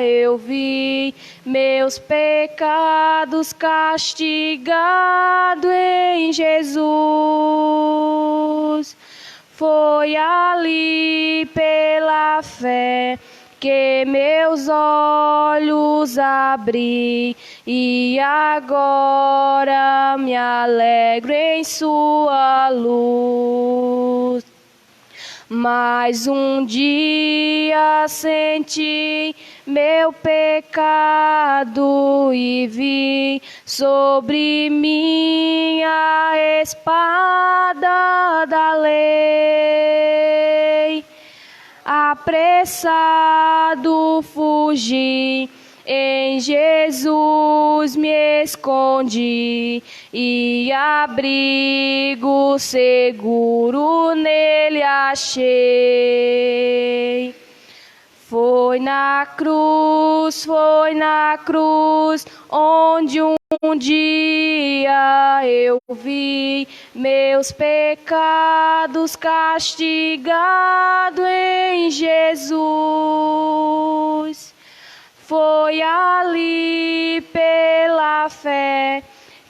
eu vi meus pecados castigado em Jesus. Foi ali pela fé que meus olhos abri, e agora me alegro em sua luz. Mais um dia senti meu pecado e vi sobre mim a espada da lei. Apressado fugi, em Jesus me escondi, e abrigo seguro nele achei. Foi na cruz, onde um dia eu vi meus pecados castigado em Jesus. Foi ali pela fé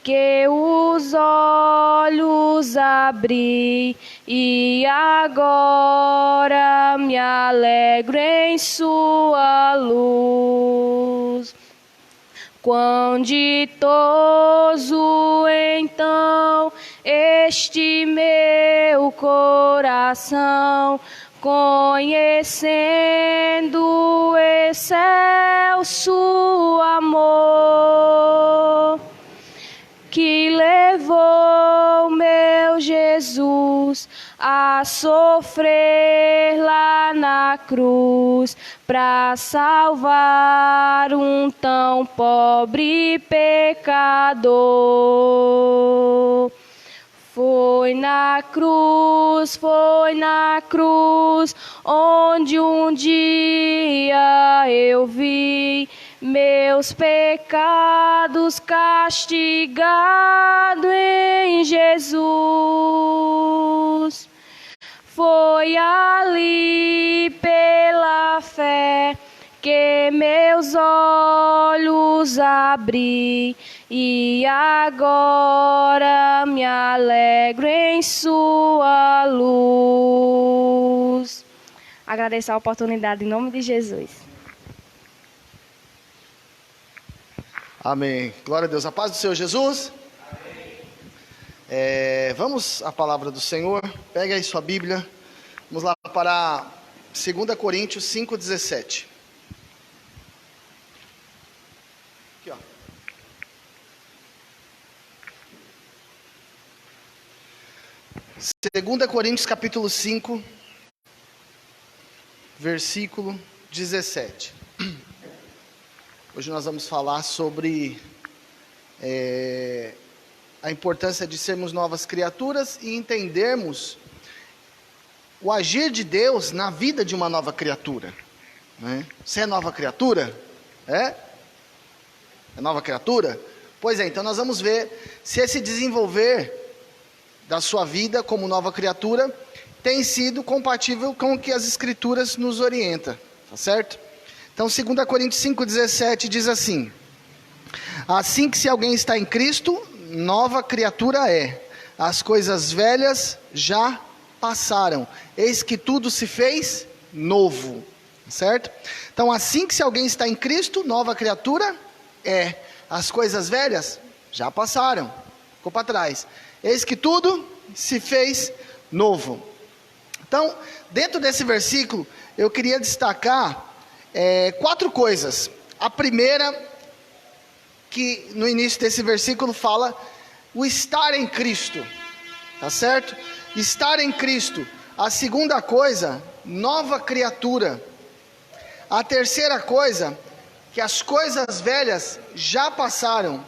que os olhos abri, e agora me alegro em sua luz. Quão ditoso então este meu coração, conhecendo o excelso amor que levou meu Jesus a sofrer lá na cruz para salvar um tão pobre pecador. Foi na cruz, onde um dia eu vi meus pecados castigado em Jesus. Foi ali pela fé que meus olhos abri, e agora me alegro em sua luz. Agradeço a oportunidade em nome de Jesus. Amém. Glória a Deus. A paz do Senhor Jesus. Vamos à palavra do Senhor. Pega aí sua Bíblia. Vamos lá para 2 Coríntios 5,17. Aqui, ó. Segunda Coríntios capítulo 5, versículo 17. Hoje nós vamos falar sobre a importância de sermos novas criaturas e entendermos o agir de Deus na vida de uma nova criatura, né? Você é nova criatura? É nova criatura? Pois é, então nós vamos ver se esse desenvolver da sua vida como nova criatura tem sido compatível com o que as Escrituras nos orientam, tá certo? Então 2 Coríntios 5,17 diz assim: assim que se alguém está em Cristo, nova criatura é, as coisas velhas já passaram, eis que tudo se fez novo, certo? Então assim que se alguém está em Cristo, nova criatura é, as coisas velhas já passaram, ficou para trás, eis que tudo se fez novo. Então, dentro desse versículo, eu queria destacar 4 coisas. A primeira, que no início desse versículo fala o estar em Cristo, tá certo? Estar em Cristo. A segunda coisa, nova criatura. A terceira coisa, que as coisas velhas já passaram.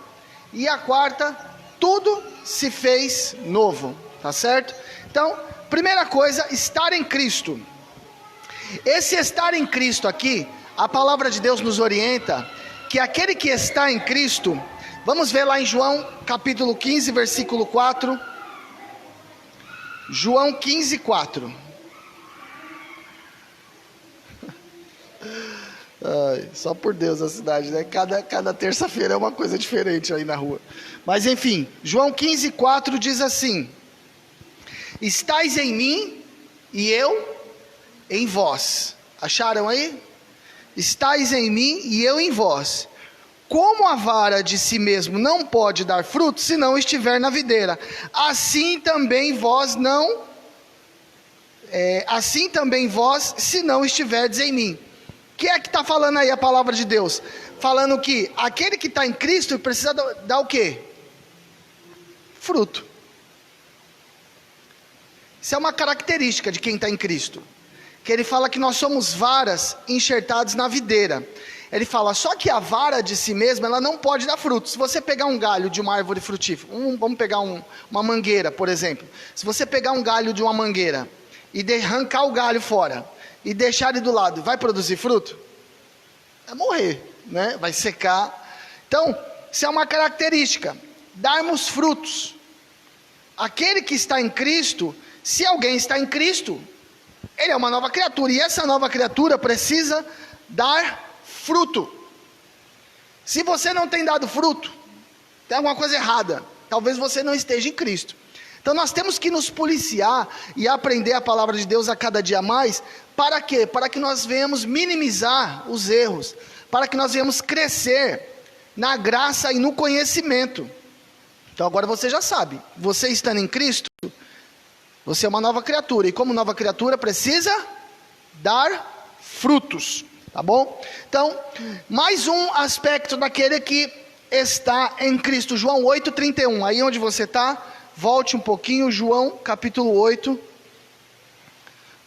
E a quarta, tudo se fez novo, tá certo? Então, primeira coisa, estar em Cristo. Esse estar em Cristo aqui, a palavra de Deus nos orienta que aquele que está em Cristo, vamos ver lá em João capítulo 15, versículo 4. João 15, 4. Ai, só por Deus a cidade, né? Cada terça-feira é uma coisa diferente aí na rua. Mas enfim, João 15,4 diz assim: estais em mim e eu em vós. Acharam aí? Estais em mim e eu em vós. Como a vara de si mesmo não pode dar fruto se não estiver na videira, assim também vós se não estiverdes em mim. O que é que está falando aí a palavra de Deus? Falando que aquele que está em Cristo precisa dar o quê? Fruto. Isso é uma característica de quem está em Cristo. Que ele fala que nós somos varas enxertadas na videira. Ele fala, só que a vara de si mesma, ela não pode dar fruto. Se você pegar um galho de uma árvore frutífera, vamos pegar uma mangueira, por exemplo. Se você pegar um galho de uma mangueira e arrancar o galho fora e deixar ele do lado, vai produzir fruto? Vai morrer, né? Vai secar. Então, isso é uma característica, darmos frutos. Aquele que está em Cristo, se alguém está em Cristo, ele é uma nova criatura, e essa nova criatura precisa dar fruto. Se você não tem dado fruto, tem alguma coisa errada. Talvez você não esteja em Cristo. Então nós temos que nos policiar e aprender a palavra de Deus a cada dia mais. Para quê? Para que nós venhamos minimizar os erros. Para que nós venhamos crescer na graça e no conhecimento. Então agora você já sabe. Você estando em Cristo, você é uma nova criatura. E como nova criatura precisa dar frutos. Tá bom? Então, mais um aspecto daquele que está em Cristo. João 8,31. Aí onde você está, volte um pouquinho. João capítulo 8,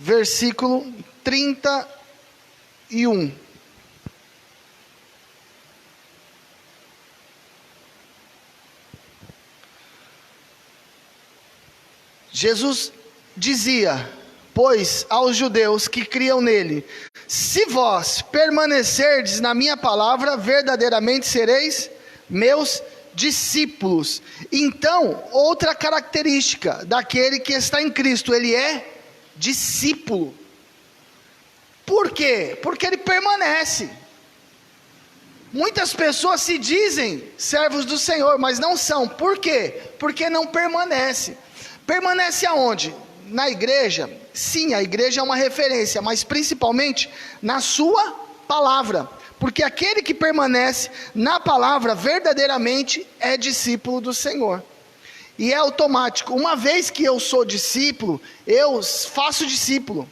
versículo 31. Jesus dizia, pois aos judeus que criam nele, se vós permanecerdes na minha palavra, verdadeiramente sereis meus discípulos. Então, outra característica daquele que está em Cristo, ele é discípulo. Por quê? Porque ele permanece. Muitas pessoas se dizem servos do Senhor, mas não são. Por quê? Porque não permanece. Permanece aonde? Na igreja. Sim, a igreja é uma referência, mas principalmente na sua palavra. Porque aquele que permanece na palavra verdadeiramente é discípulo do Senhor. E é automático. Uma vez que eu sou discípulo, eu faço discípulo.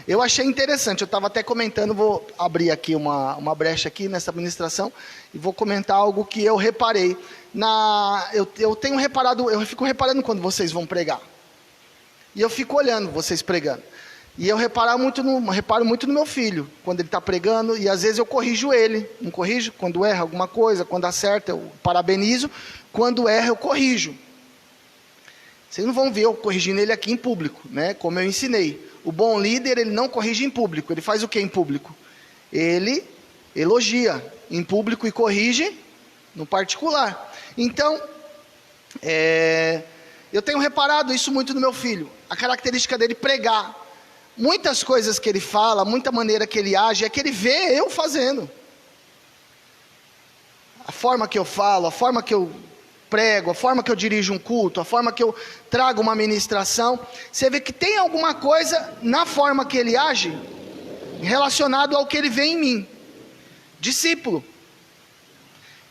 Eu achei interessante, eu estava até comentando, vou abrir aqui uma brecha aqui nessa ministração, e vou comentar algo que eu reparei. Eu tenho reparado, eu fico reparando quando vocês vão pregar. E eu fico olhando vocês pregando. E eu reparo muito no meu filho, quando ele está pregando, e às vezes eu corrijo ele. Não corrijo? Quando erra alguma coisa, quando acerta eu parabenizo, quando erra eu corrijo. Vocês não vão ver eu corrigindo ele aqui em público, né? Como eu ensinei. O bom líder, ele não corrige em público. Ele faz o que em público? Ele elogia em público e corrige no particular. Então, eu tenho reparado isso muito no meu filho. A característica dele pregar. Muitas coisas que ele fala, muita maneira que ele age, é que ele vê eu fazendo. A forma que eu falo, a forma que eu prego, a forma que eu dirijo um culto, a forma que eu trago uma ministração, você vê que tem alguma coisa na forma que ele age, relacionado ao que ele vê em mim. Discípulo.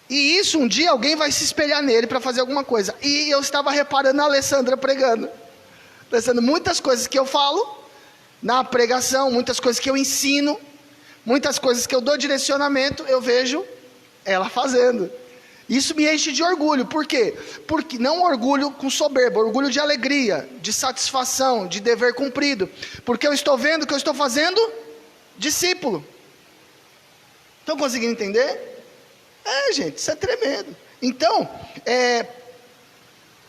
E isso um dia alguém vai se espelhar nele para fazer alguma coisa. E eu estava reparando a Alessandra pregando. Alessandra, muitas coisas que eu falo na pregação, muitas coisas que eu ensino, muitas coisas que eu dou direcionamento, eu vejo ela fazendo. Isso me enche de orgulho. Por quê? Porque não orgulho com soberba, orgulho de alegria, de satisfação, de dever cumprido. Porque eu estou vendo que eu estou fazendo discípulo. Estão conseguindo entender? Gente, isso é tremendo. Então,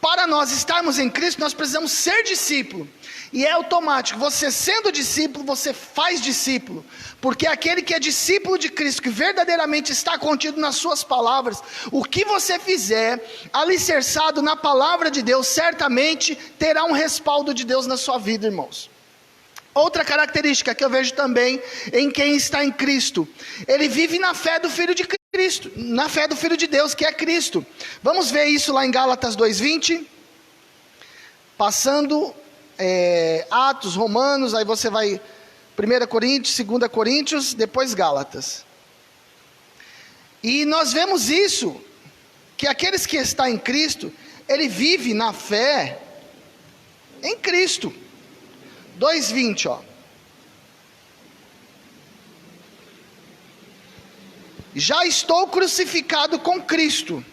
para nós estarmos em Cristo, nós precisamos ser discípulo. E é automático, você sendo discípulo, você faz discípulo. Porque aquele que é discípulo de Cristo, que verdadeiramente está contido nas suas palavras, o que você fizer, alicerçado na palavra de Deus, certamente terá um respaldo de Deus na sua vida, irmãos. Outra característica que eu vejo também em quem está em Cristo, ele vive na fé do Filho de Cristo, na fé do Filho de Deus, que é Cristo. Vamos ver isso lá em Gálatas 2:20, passando Atos, Romanos, aí você vai 1 Coríntios, 2 Coríntios, depois Gálatas. E nós vemos isso, que aqueles que estão em Cristo, ele vive na fé em Cristo. 2:20, ó. Já estou crucificado com Cristo,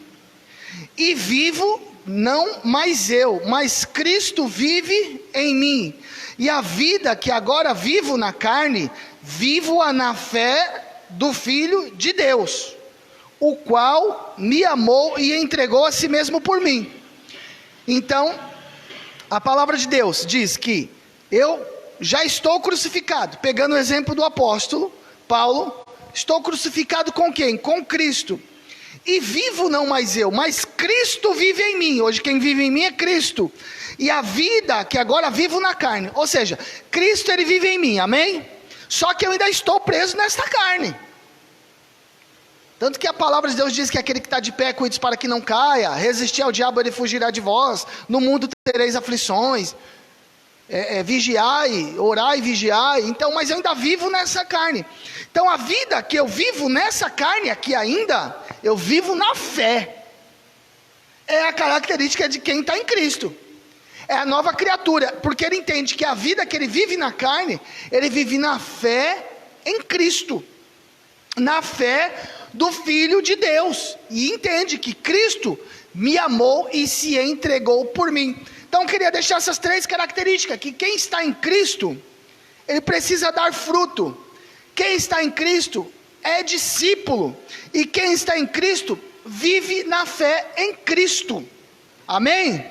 e vivo não mais eu, mas Cristo vive em mim. E a vida que agora vivo na carne, vivo-a na fé do Filho de Deus, o qual me amou e entregou a si mesmo por mim. Então, a palavra de Deus diz que eu já estou crucificado, pegando o exemplo do apóstolo Paulo, estou crucificado com quem? Com Cristo. E vivo não mais eu, mas Cristo vive em mim. Hoje quem vive em mim é Cristo. E a vida que agora vivo na carne, ou seja, Cristo ele vive em mim, amém? Só que eu ainda estou preso nesta carne. Tanto que a palavra de Deus diz que aquele que está de pé, cuide para que não caia, resistir ao diabo, ele fugirá de vós, no mundo tereis aflições, vigiai, orai e vigiai. Então, mas eu ainda vivo nessa carne. Então a vida que eu vivo nessa carne aqui ainda, eu vivo na fé. É a característica de quem está em Cristo. É a nova criatura, porque ele entende que a vida que ele vive na carne, ele vive na fé em Cristo, na fé do Filho de Deus, e entende que Cristo me amou e se entregou por mim. Então eu queria deixar essas três características, que quem está em Cristo, ele precisa dar fruto. Quem está em Cristo é discípulo, e quem está em Cristo vive na fé em Cristo. Amém?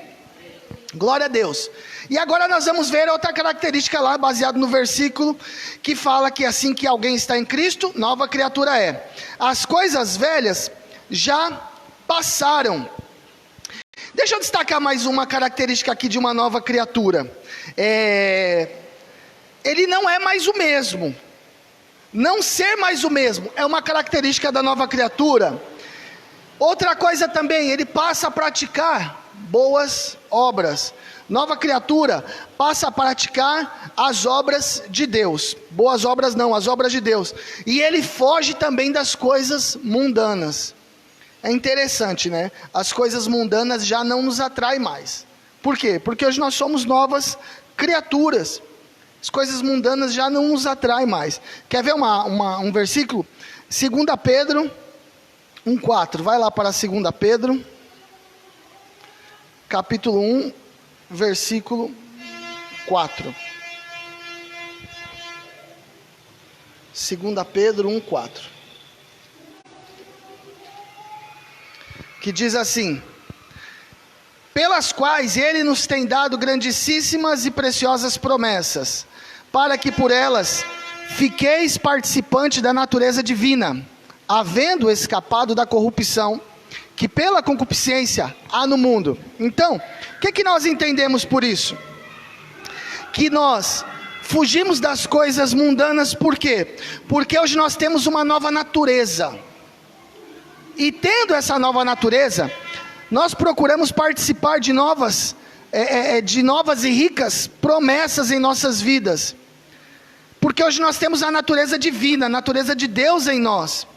Glória a Deus. E agora nós vamos ver outra característica lá, baseado no versículo, que fala que assim que alguém está em Cristo, nova criatura é. As coisas velhas já passaram. Deixa eu destacar mais uma característica aqui de uma nova criatura. Ele não é mais o mesmo. Não ser mais o mesmo é uma característica da nova criatura. Outra coisa também, ele passa a praticar boas obras. Nova criatura passa a praticar as obras de Deus. Boas obras não, as obras de Deus. E ele foge também das coisas mundanas. É interessante, né? As coisas mundanas já não nos atraem mais. Por quê? Porque hoje nós somos novas criaturas. As coisas mundanas já não nos atraem mais. Quer ver um versículo? 2 Pedro 1,4. Vai lá para 2 Pedro, capítulo 1, versículo 4. 2 Pedro 1,4. Que diz assim: pelas quais ele nos tem dado grandíssimas e preciosas promessas, para que por elas fiqueis participantes da natureza divina, havendo escapado da corrupção que pela concupiscência há no mundo. Então, o que nós entendemos por isso? Que nós fugimos das coisas mundanas, por quê? Porque hoje nós temos uma nova natureza. E tendo essa nova natureza, nós procuramos participar de novas e ricas promessas em nossas vidas. Porque hoje nós temos a natureza divina, a natureza de Deus em nós.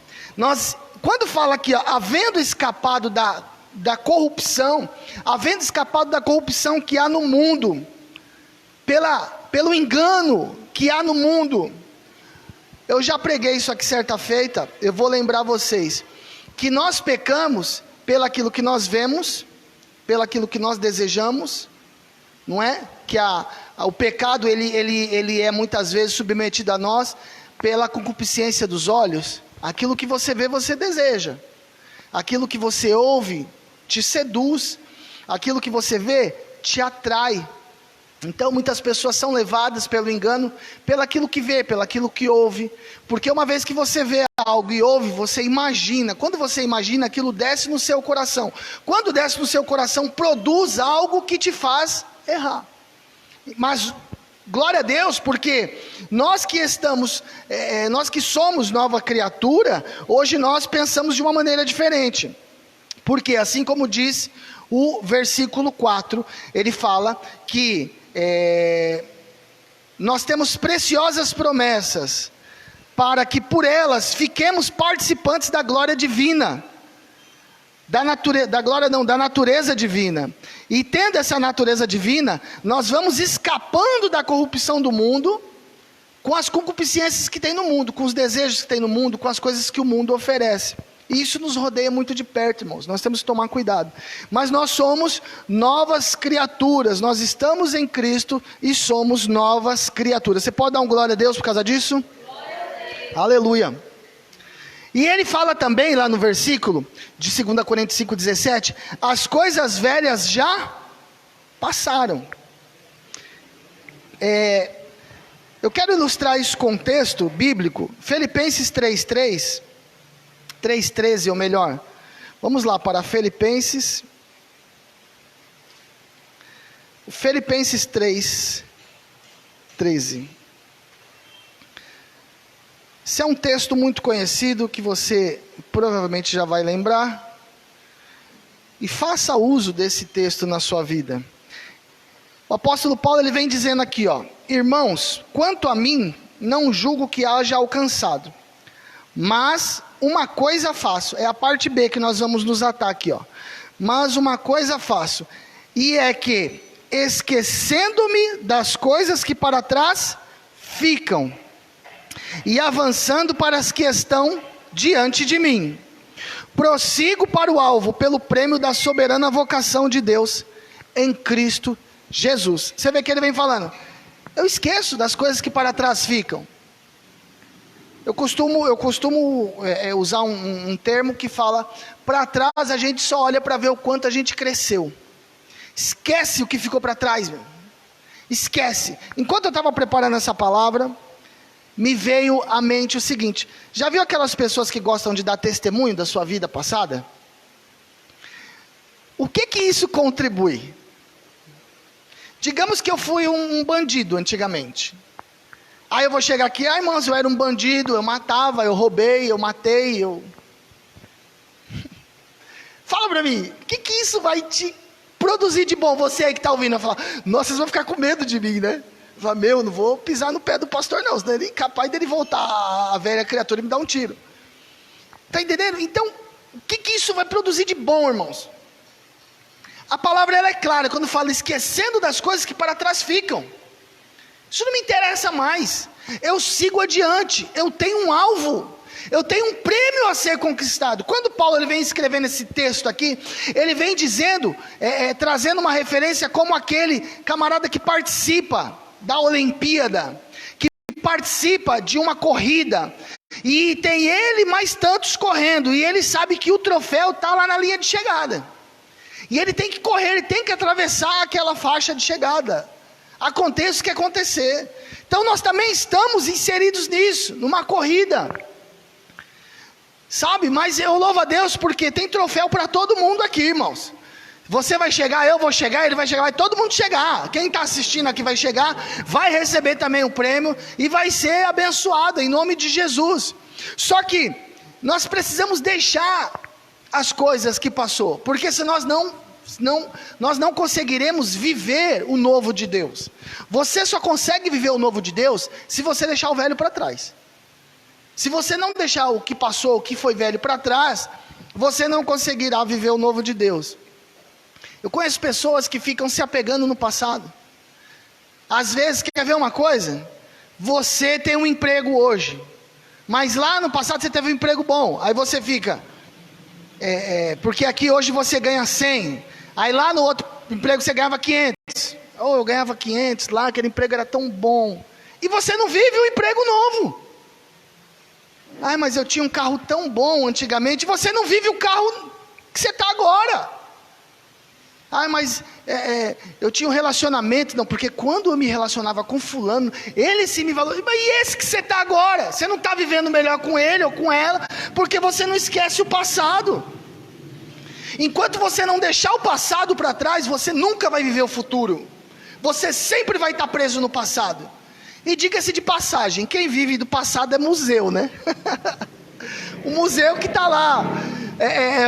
Quando fala aqui, ó, havendo escapado da corrupção, havendo escapado da corrupção que há no mundo, pelo engano que há no mundo. Eu já preguei isso aqui certa feita, eu vou lembrar vocês, que nós pecamos pelaquilo que nós vemos, pelaquilo que nós desejamos, não é? Que o pecado ele é muitas vezes submetido a nós pela concupiscência dos olhos. Aquilo que você vê, você deseja. Aquilo que você ouve, te seduz. Aquilo que você vê, te atrai. Então muitas pessoas são levadas pelo engano, pelaquilo que vê, pelaquilo que ouve. Porque uma vez que você vê algo e ouve, você imagina. Quando você imagina, aquilo desce no seu coração. Quando desce no seu coração, produz algo que te faz errar. Mas Glória a Deus, porque nós que somos nova criatura, hoje nós pensamos de uma maneira diferente. Porque assim como diz o versículo 4, ele fala que nós temos preciosas promessas, para que por elas fiquemos participantes da glória divina. Da natureza divina. E tendo essa natureza divina, nós vamos escapando da corrupção do mundo, com as concupiscências que tem no mundo, com os desejos que tem no mundo, com as coisas que o mundo oferece. E isso nos rodeia muito de perto, irmãos, nós temos que tomar cuidado. Mas nós somos novas criaturas, nós estamos em Cristo e somos novas criaturas. Você pode dar um glória a Deus por causa disso? Glória a Deus. Aleluia. E ele fala também lá no versículo de 2 Coríntios 5,17, as coisas velhas já passaram. Eu quero ilustrar isso com um texto bíblico, Filipenses 3,13 ou melhor, vamos lá para Filipenses 3,13. Esse é um texto muito conhecido que você provavelmente já vai lembrar. E faça uso desse texto na sua vida. O apóstolo Paulo ele vem dizendo aqui, irmãos, quanto a mim, não julgo que haja alcançado. Mas uma coisa faço, é a parte B que nós vamos nos atar aqui, Mas uma coisa faço, e é que, esquecendo-me das coisas que para trás ficam, e avançando para as que estão diante de mim, prossigo para o alvo, pelo prêmio da soberana vocação de Deus, em Cristo Jesus. Você vê que ele vem falando, eu esqueço das coisas que para trás ficam. Eu costumo usar um termo que fala, para trás a gente só olha para ver o quanto a gente cresceu. Esquece o que ficou para trás, meu. Esquece. Enquanto eu estava preparando essa palavra, me veio à mente o seguinte, já viu aquelas pessoas que gostam de dar testemunho da sua vida passada? O que isso contribui? Digamos que eu fui um bandido antigamente. Aí eu vou chegar aqui, irmãos, eu era um bandido, eu matava, eu roubei, eu matei, Fala pra mim, o que isso vai te produzir de bom? Você aí que está ouvindo, vai falar, nossa, vocês vão ficar com medo de mim, né? Fala, não vou pisar no pé do pastor não, senão ele é incapaz dele voltar a velha criatura e me dar um tiro. Está entendendo? Então, o que isso vai produzir de bom, irmãos? A palavra ela é clara, quando fala esquecendo das coisas que para trás ficam. Isso não me interessa mais, eu sigo adiante, eu tenho um alvo, eu tenho um prêmio a ser conquistado. Quando Paulo ele vem escrevendo esse texto aqui, ele vem dizendo, trazendo uma referência como aquele camarada que participa da Olimpíada, que participa de uma corrida, e tem ele mais tantos correndo, e ele sabe que o troféu está lá na linha de chegada, e ele tem que correr, ele tem que atravessar aquela faixa de chegada, aconteça o que acontecer. Então nós também estamos inseridos nisso, numa corrida, sabe? Mas eu louvo a Deus porque tem troféu para todo mundo aqui, irmãos. Você vai chegar, eu vou chegar, ele vai chegar, vai todo mundo chegar. Quem está assistindo aqui vai chegar, vai receber também o prêmio e vai ser abençoado em nome de Jesus. Só que nós precisamos deixar as coisas que passou, porque se nós não conseguiremos viver o novo de Deus. Você só consegue viver o novo de Deus se você deixar o velho para trás. Se você não deixar o que passou, o que foi velho para trás, você não conseguirá viver o novo de Deus. Eu conheço pessoas que ficam se apegando no passado. Às vezes, quer ver uma coisa? Você tem um emprego hoje, mas lá no passado você teve um emprego bom. Aí você fica, porque aqui hoje você ganha 100, aí lá no outro emprego você ganhava 500. Ou eu ganhava 500 lá, aquele emprego era tão bom. E você não vive um emprego novo. Mas eu tinha um carro tão bom antigamente. Você não vive o carro que você está agora. Mas eu tinha um relacionamento. Não, porque quando eu me relacionava com fulano, ele sim me valorizava. Mas e esse que você está agora? Você não está vivendo melhor com ele ou com ela, porque você não esquece o passado. Enquanto você não deixar o passado para trás, você nunca vai viver o futuro. Você sempre vai estar preso no passado. E diga-se de passagem, quem vive do passado é museu, né? O museu que está lá,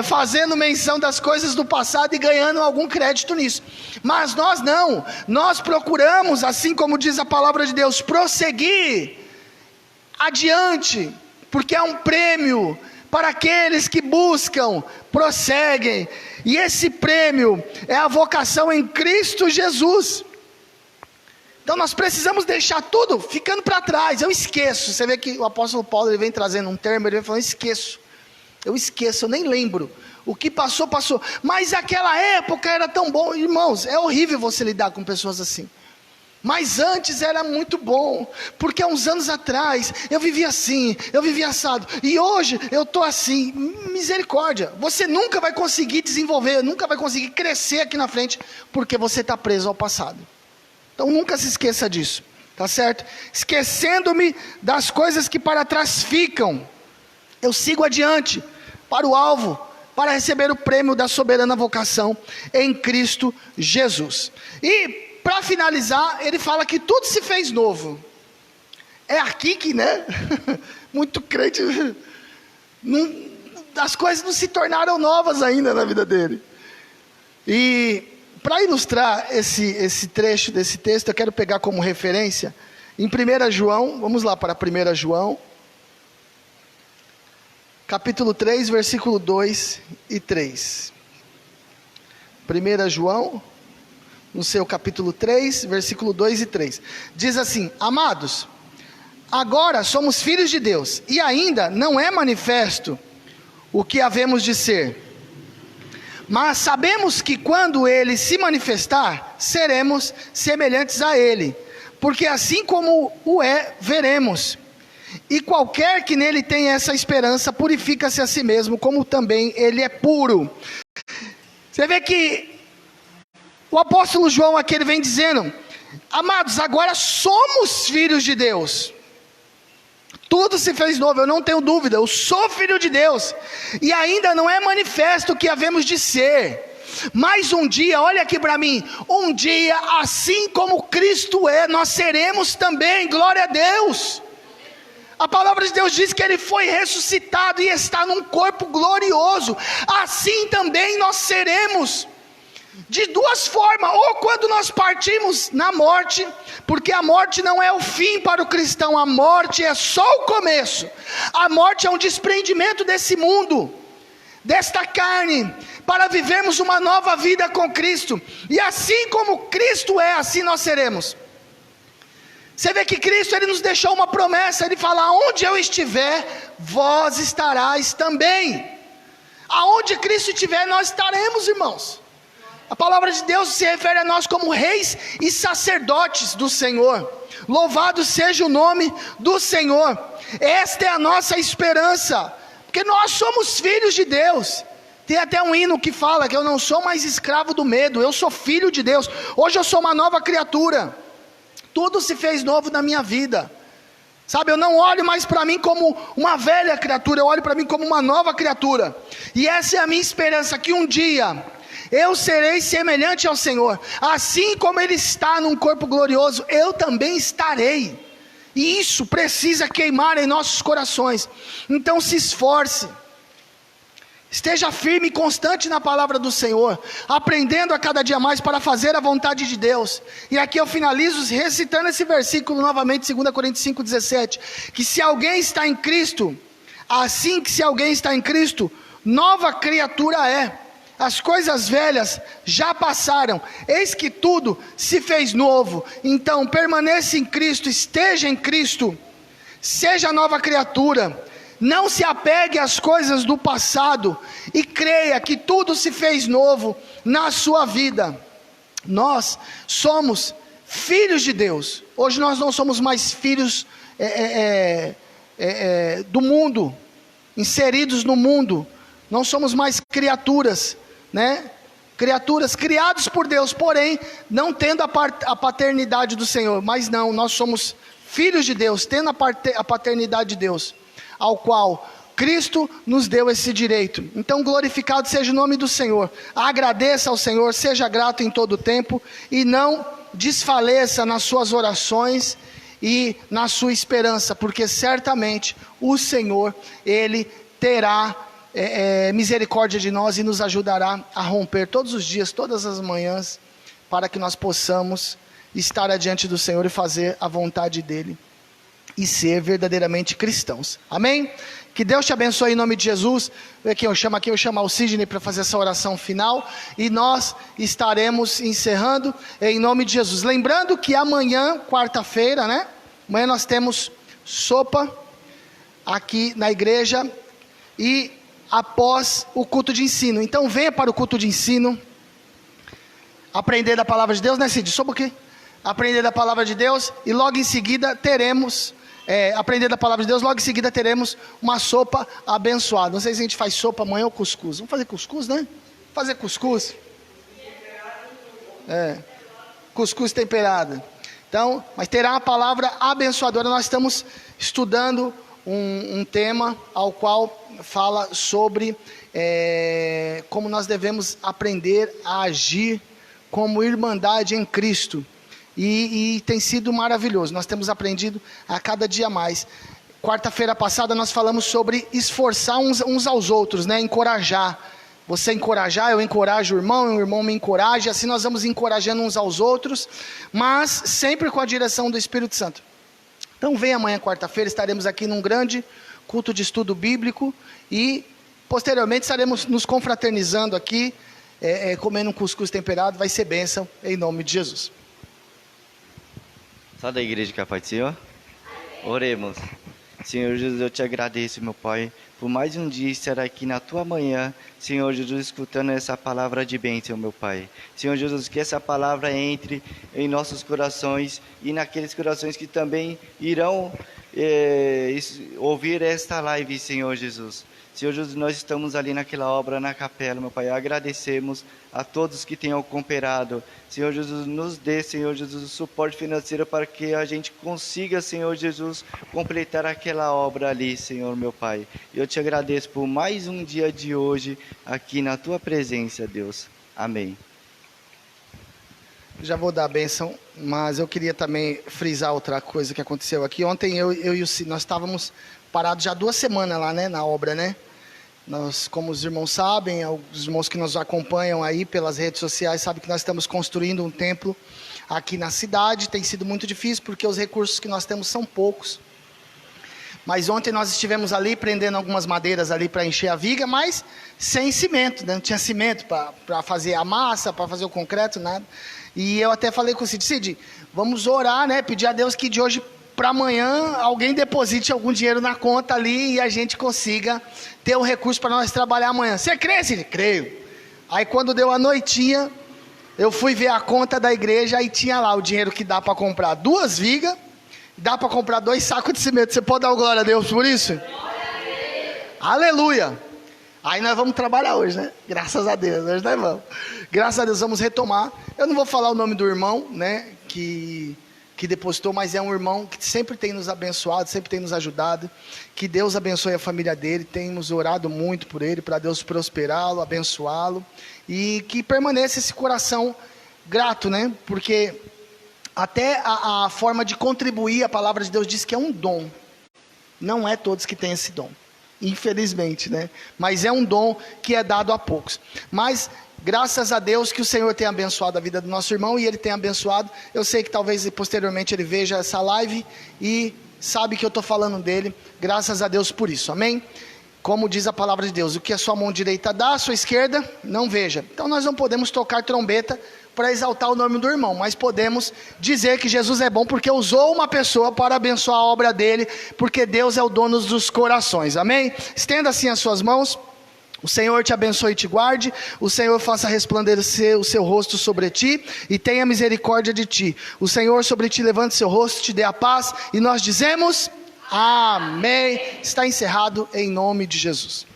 fazendo menção das coisas do passado e ganhando algum crédito nisso. Mas nós não, nós procuramos, assim como diz a palavra de Deus, prosseguir adiante, porque é um prêmio para aqueles que buscam, prosseguem, e esse prêmio é a vocação em Cristo Jesus. Então nós precisamos deixar tudo ficando para trás. Eu esqueço, você vê que o apóstolo Paulo ele vem trazendo um termo, ele vem falando eu esqueço, eu nem lembro, o que passou, passou, mas aquela época era tão bom. Irmãos, é horrível você lidar com pessoas assim, mas antes era muito bom, porque há uns anos atrás, eu vivia assim, eu vivia assado, e hoje eu estou assim. Misericórdia, você nunca vai conseguir desenvolver, nunca vai conseguir crescer aqui na frente, porque você está preso ao passado. Então nunca se esqueça disso, tá certo? Esquecendo-me das coisas que para trás ficam, eu sigo adiante, para o alvo, para receber o prêmio da soberana vocação em Cristo Jesus. E para finalizar, ele fala que tudo se fez novo. É aqui que, né? Muito crente, as coisas não se tornaram novas ainda na vida dele. E para ilustrar esse trecho desse texto, eu quero pegar como referência, em 1 João, vamos lá para 1 João, capítulo 3, versículo 2 e 3. 1 João, no seu capítulo 3, versículo 2 e 3. Diz assim: amados, agora somos filhos de Deus, e ainda não é manifesto o que havemos de ser. Mas sabemos que quando Ele se manifestar, seremos semelhantes a Ele, porque assim como o é, veremos. E qualquer que nele tenha essa esperança, purifica-se a si mesmo, como também Ele é puro. Você vê que o apóstolo João aqui ele vem dizendo: amados, agora somos filhos de Deus. Tudo se fez novo, eu não tenho dúvida, eu sou filho de Deus, e ainda não é manifesto o que havemos de ser, mas um dia, olha aqui para mim, um dia, assim como Cristo é, nós seremos também, glória a Deus. A palavra de Deus diz que Ele foi ressuscitado e está num corpo glorioso, assim também nós seremos, de duas formas, ou quando nós partimos na morte, porque a morte não é o fim para o cristão, a morte é só o começo. A morte é um desprendimento desse mundo, desta carne, para vivermos uma nova vida com Cristo, e assim como Cristo é, assim nós seremos. Você vê que Cristo ele nos deixou uma promessa, Ele fala: aonde eu estiver, vós estarás também. Aonde Cristo estiver, nós estaremos, irmãos. A palavra de Deus se refere a nós como reis e sacerdotes do Senhor. Louvado seja o nome do Senhor. Esta é a nossa esperança, porque nós somos filhos de Deus. Tem até um hino que fala que eu não sou mais escravo do medo, eu sou filho de Deus. Hoje eu sou uma nova criatura. Tudo se fez novo na minha vida. Sabe, eu não olho mais para mim como uma velha criatura, eu olho para mim como uma nova criatura. E essa é a minha esperança, que um dia eu serei semelhante ao Senhor, assim como Ele está num corpo glorioso, eu também estarei, e isso precisa queimar em nossos corações. Então se esforce, esteja firme e constante na palavra do Senhor, aprendendo a cada dia mais para fazer a vontade de Deus. E aqui eu finalizo recitando esse versículo novamente, 2 Coríntios 5,17, que se alguém está em Cristo, assim que se alguém está em Cristo, nova criatura é. As coisas velhas já passaram, eis que tudo se fez novo. Então permaneça em Cristo, esteja em Cristo, seja nova criatura, não se apegue às coisas do passado, e creia que tudo se fez novo na sua vida. Nós somos filhos de Deus, hoje nós não somos mais filhos do mundo, inseridos no mundo, não somos mais criaturas, né? Criaturas criadas por Deus, porém não tendo a paternidade do Senhor. Mas não, nós somos filhos de Deus, tendo a paternidade de Deus, ao qual Cristo nos deu esse direito. Então glorificado seja o nome do Senhor. Agradeça ao Senhor, seja grato em todo o tempo, e não desfaleça nas suas orações e na sua esperança, porque certamente o Senhor, Ele terá misericórdia de nós e nos ajudará a romper todos os dias, todas as manhãs, para que nós possamos estar adiante do Senhor e fazer a vontade dEle e ser verdadeiramente cristãos. Amém? Que Deus te abençoe em nome de Jesus. Aqui eu vou chamar o Sidney para fazer essa oração final e nós estaremos encerrando em nome de Jesus. Lembrando que amanhã, quarta-feira, né? Amanhã nós temos sopa aqui na igreja e após o culto de ensino. Então venha para o culto de ensino, aprender da palavra de Deus, né, Cid? Sopa aqui. Aprender da palavra de Deus e logo em seguida teremos aprender da palavra de Deus, logo em seguida teremos uma sopa abençoada. Não sei se a gente faz sopa amanhã ou cuscuz. Vamos fazer cuscuz, né? Fazer cuscuz. Cuscuz temperado. Então, mas terá uma palavra abençoadora. Nós estamos estudando um tema ao qual fala sobre como nós devemos aprender a agir como irmandade em Cristo. E tem sido maravilhoso, nós temos aprendido a cada dia mais. Quarta-feira passada nós falamos sobre esforçar uns aos outros, né? Encorajar. Você encorajar, eu encorajo o irmão me encoraja, assim nós vamos encorajando uns aos outros, mas sempre com a direção do Espírito Santo. Então vem amanhã, quarta-feira, estaremos aqui num grande culto de estudo bíblico e posteriormente estaremos nos confraternizando aqui, comendo um cuscuz temperado, vai ser bênção em nome de Jesus. Só da igreja que a paz do Senhor? Oremos. Senhor Jesus, eu te agradeço, meu Pai, por mais um dia estar aqui na tua manhã, Senhor Jesus, escutando essa palavra de bênção, meu Pai. Senhor Jesus, que essa palavra entre em nossos corações e naqueles corações que também irão ouvir esta live, Senhor Jesus. Senhor Jesus, nós estamos ali naquela obra, na capela, meu Pai, agradecemos a todos que tenham cooperado. Senhor Jesus, nos dê, Senhor Jesus, o suporte financeiro para que a gente consiga, Senhor Jesus, completar aquela obra ali, Senhor, meu Pai. Eu te agradeço por mais um dia de hoje aqui na tua presença, Deus. Amém. Já vou dar a bênção, mas eu queria também frisar outra coisa que aconteceu aqui. Ontem eu e o Cid, nós estávamos parados já 2 semanas lá, né, na obra, né? Nós, como os irmãos sabem, os irmãos que nos acompanham aí pelas redes sociais, sabem que nós estamos construindo um templo aqui na cidade. Tem sido muito difícil porque os recursos que nós temos são poucos. Mas ontem nós estivemos ali prendendo algumas madeiras ali para encher a viga, mas sem cimento, né? Não tinha cimento para fazer a massa, para fazer o concreto, nada. E eu até falei com o Cid, vamos orar, né? Pedir a Deus que de hoje para amanhã alguém deposite algum dinheiro na conta ali e a gente consiga ter o recurso para nós trabalhar amanhã. Você crê, Cid? Creio. Aí quando deu a noitinha, eu fui ver a conta da igreja e tinha lá o dinheiro que dá para comprar 2 vigas, dá para comprar 2 sacos de cimento. Você pode dar glória a Deus por isso? Aleluia! Aí nós vamos trabalhar hoje, né? Graças a Deus, hoje nós vamos. Graças a Deus vamos retomar. Eu não vou falar o nome do irmão, né? Que depositou, mas é um irmão que sempre tem nos abençoado, sempre tem nos ajudado. Que Deus abençoe a família dele. Temos orado muito por ele, para Deus prosperá-lo, abençoá-lo. E que permaneça esse coração grato, né? Porque até a forma de contribuir, a palavra de Deus diz que é um dom. Não é todos que têm esse dom, infelizmente, né? Mas é um dom que é dado a poucos. Mas graças a Deus que o Senhor tem abençoado a vida do nosso irmão e ele tem abençoado. Eu sei que talvez posteriormente ele veja essa live e sabe que eu estou falando dele. Graças a Deus por isso, amém? Como diz a palavra de Deus, o que a sua mão direita dá, a sua esquerda não veja. Então nós não podemos tocar trombeta para exaltar o nome do irmão, mas podemos dizer que Jesus é bom porque usou uma pessoa para abençoar a obra dele, porque Deus é o dono dos corações, amém? Estenda assim as suas mãos. O Senhor te abençoe e te guarde, o Senhor faça resplandecer o seu rosto sobre ti e tenha misericórdia de ti. O Senhor sobre ti levante seu rosto, te dê a paz e nós dizemos amém. Está encerrado em nome de Jesus.